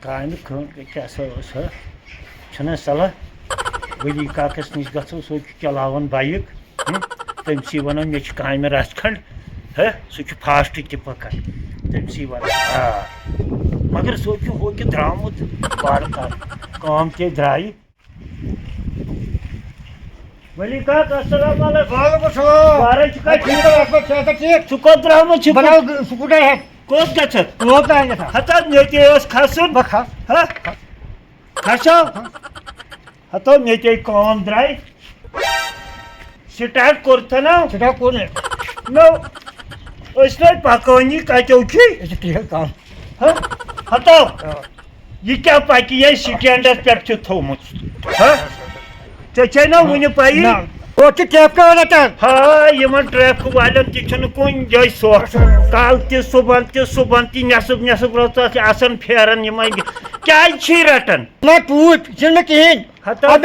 कामि क्या छना सलाह वली काकस नश गो सो चलावन बाइक तमसी वन मे कामि रस खंड सह फास्ट ति पकान तमसी वन मगर सो हो कि द्रामुत बार काम ते द्राई वली काक अस्सलाम वालेकुम बारह ठीक सु कोत द्रामुत बनाओ स्कूटर है कोत गछत लोक है हता नेते खसन बखा खसो हतो नेते काम द्राई स्टार्ट करता ना स्टार्ट कोने नो उसने पकानी कतो की काम हतो ये क्या पाकी ये स्टैंडर्ड पे थोमुत चे ना वन पाई वो ट्रैफिक वाला हाँ यमन ट्रैफिक वालन तुम कुन जाए सोख कल तुबन नसब नसब रोज आसान फेरन क्या रटन ना टूट कहें हता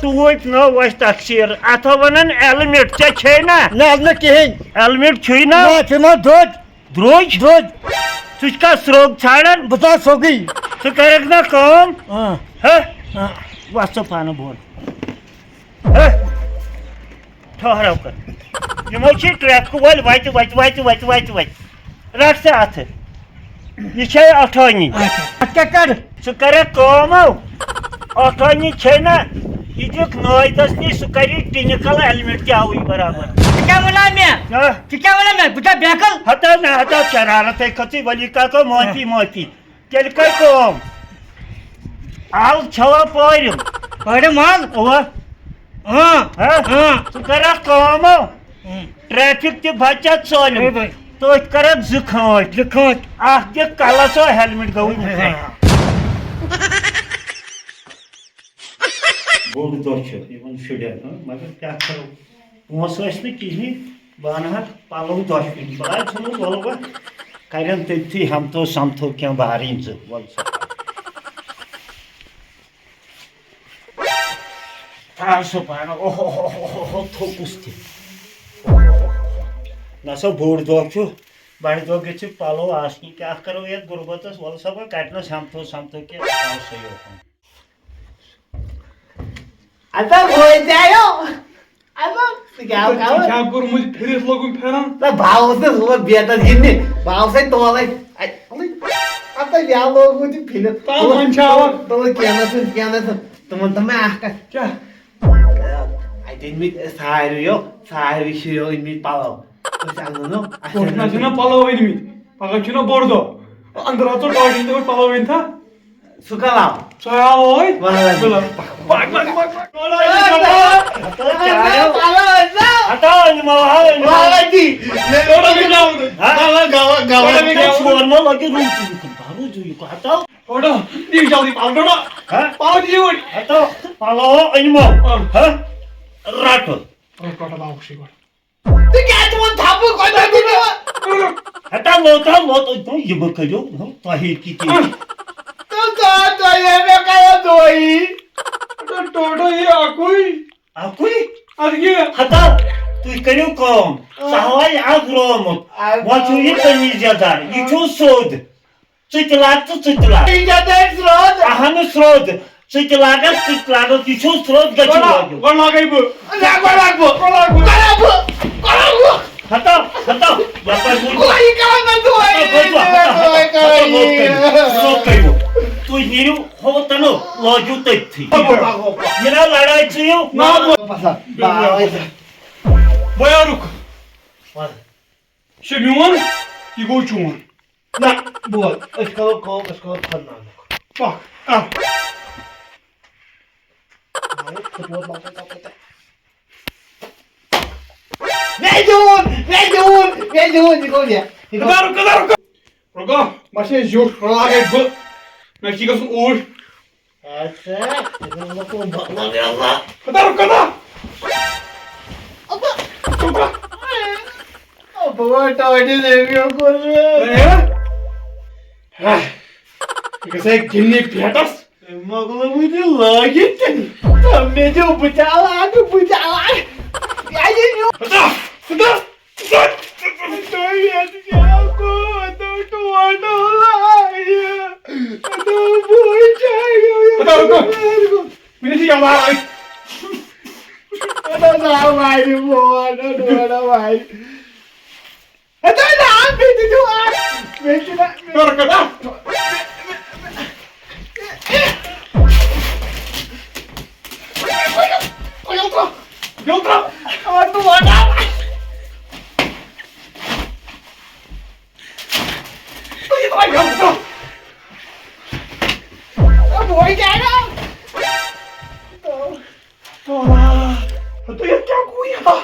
टूट न वह तकसीर अथ वन हेलमेट चे ना कहें हेलमेट छुई ना द्रोज तुझका स्रोग छाड़न बता सोगी तू कर ना काम वस पान बोल ठहराव कर यमो ट्रैफिक वाल वत रट से अथ यह अठानी सह कर काम अठानी छे ना यह दिख नायदस नश सह कर टिनिकल हेलमेट तवई बराबर हता ना हता शरारत खी वली का माफी तेल कर काम आल छवा पारिम सह कर काम ट्रैफिक त बचत सालिम तो कर खाट दिख कलस हेलमेट गो बोड़ दह शुरन मगर क्या करो पोस कहें बह अना पलव दशवनी बह ोन वल बह कर तथी हमतो समथो क्या बारिन वल पान ओहो थोकुस नसा बोड़ दह बड़ दह ग पलो आसनी क्या करो ये गुरबत वल सब कटनस हमथो क्या सही सारे पलो पगह बोड़ दह अंदर आो डॉक्टर पलो वन था तुम करो काम सवाल रोमुत वो यह तमीजदार यह सोद लाग अहन स्रोद लागत यह स्रोद तुम नीरू होतन लजू तथी यह लड़ाई चो बया रुक मोन यह गो चोन ना बोल करो रुको मशे झूठ लागे ब मैं की गसुन ऊर अच्छा को भला दे अल्लाह कदा अब वो टॉडी देवियो को कैसे गिन्नी फेटस मगलो मुझे लागे हमने जो बुचाला या ये न्यू कदा तो ये क्या को तो लाया Ruko. Ini sih yang lain. Ano na bayi mo? Ano na bayi? Ito na! Medyo doon! Medyo na! Keluar ke dalam. Yang terang. Ano wala? Itu lagi yang terang. Buhay ka na! Itu yang jago ya tak?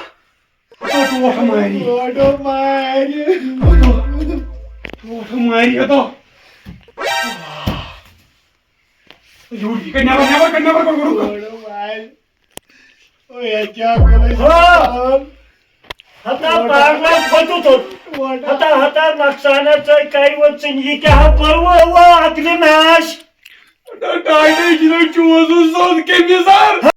Aduh, kemari. Ano bayi? Aduh, kemari ya tak? Yuri, kan nyabar kau guru. Ano bayi? Oy, याच्या college आता पारला फटतो आता नुकसानाचं काही वचन ही का हा बळव आगली नाश Ada ini gila cuma susah ke besar.